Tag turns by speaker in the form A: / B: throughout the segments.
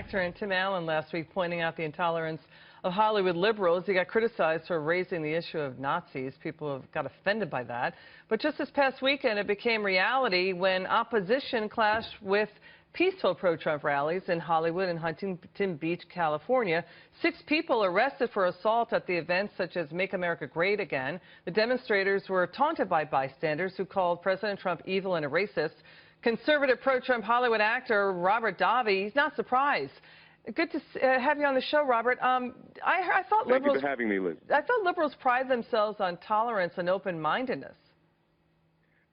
A: actor, and Tim Allen last week pointing out the intolerance of Hollywood liberals. He got criticized for raising the issue of Nazis. People have got offended by that. But just this past weekend, it became reality when opposition clashed with peaceful pro-Trump rallies in Hollywood and Huntington Beach, California. 6 people arrested for assault at the events such as Make America Great Again. The demonstrators were taunted by bystanders who called President Trump evil and a racist. Conservative pro-Trump Hollywood actor Robert Davi, he's not surprised. Good to have you on the show, Robert. I thought
B: Thank
A: liberals,
B: you for having me, Liz.
A: I thought liberals pride themselves on tolerance and open-mindedness.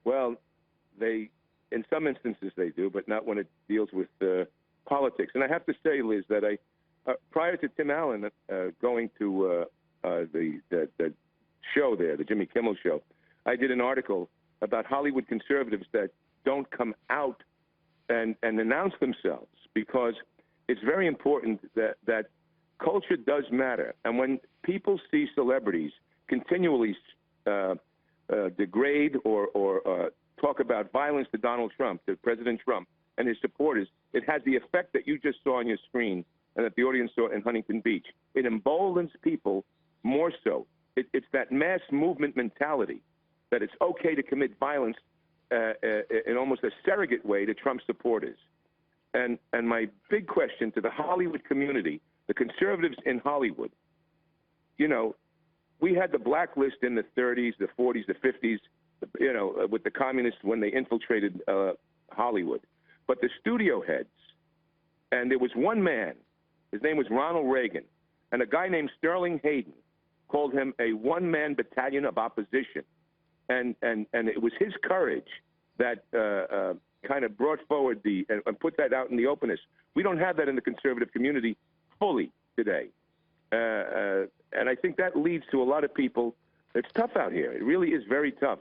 B: Well, in some instances they do, but not when it deals with politics. And I have to say, Liz, that prior to Tim Allen going to the show there, the Jimmy Kimmel show, I did an article about Hollywood conservatives that don't come out and announce themselves, because it's very important that culture does matter. And when people see celebrities continually degrade or talk about violence to Donald Trump, to President Trump and his supporters, it has the effect that you just saw on your screen and that the audience saw in Huntington Beach. It emboldens people more so. It's that mass movement mentality that it's okay to commit violence in almost a surrogate way to Trump supporters. And my big question to the Hollywood community, the conservatives in Hollywood, you know, we had the blacklist in the 30s, the 40s, the 50s, you know, with the communists when they infiltrated Hollywood. But the studio heads, and there was one man, his name was Ronald Reagan, and a guy named Sterling Hayden called him a one-man battalion of opposition. And it was his courage that kind of brought forward and put that out in the openness. We don't have that in the conservative community fully today. And I think that leads to a lot of people. It's tough out here. It really is very tough.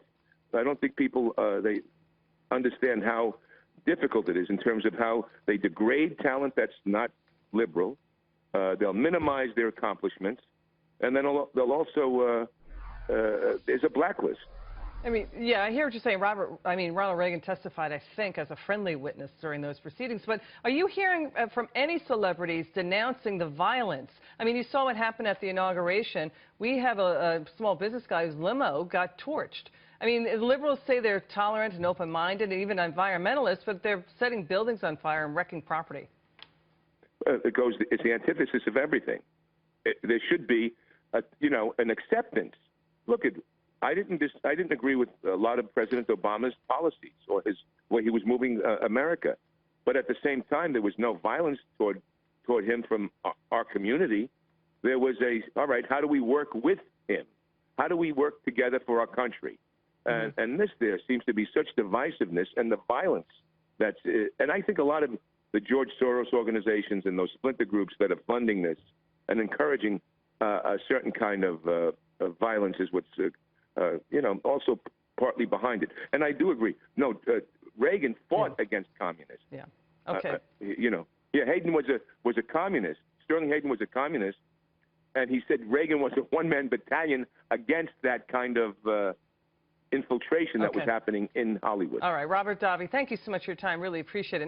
B: I don't think people, they understand how difficult it is in terms of how they degrade talent that's not liberal. They'll minimize their accomplishments. And then they'll also, there's a blacklist.
A: I mean, yeah, I hear what you're saying, Ronald Reagan testified, I think, as a friendly witness during those proceedings. But are you hearing from any celebrities denouncing the violence? I mean, you saw what happened at the inauguration. We have a small business guy whose limo got torched. I mean, liberals say they're tolerant and open-minded and even environmentalists, but they're setting buildings on fire and wrecking property.
B: It's the antithesis of everything. There should be, an acceptance. Look at. I didn't agree with a lot of President Obama's policies or his way he was moving America, but at the same time there was no violence toward him from our community. There was all right, how do we work with him? How do we work together for our country? And there seems to be such divisiveness and the violence that's and I think a lot of the George Soros organizations and those splinter groups that are funding this and encouraging a certain kind of violence is what's also partly behind it. And I do agree. No, Reagan fought against communists.
A: Yeah. Okay.
B: Hayden was a communist. Sterling Hayden was a communist, and he said Reagan was a one-man battalion against that kind of infiltration that was happening in Hollywood.
A: All right, Robert Davi, thank you so much for your time. Really appreciate it.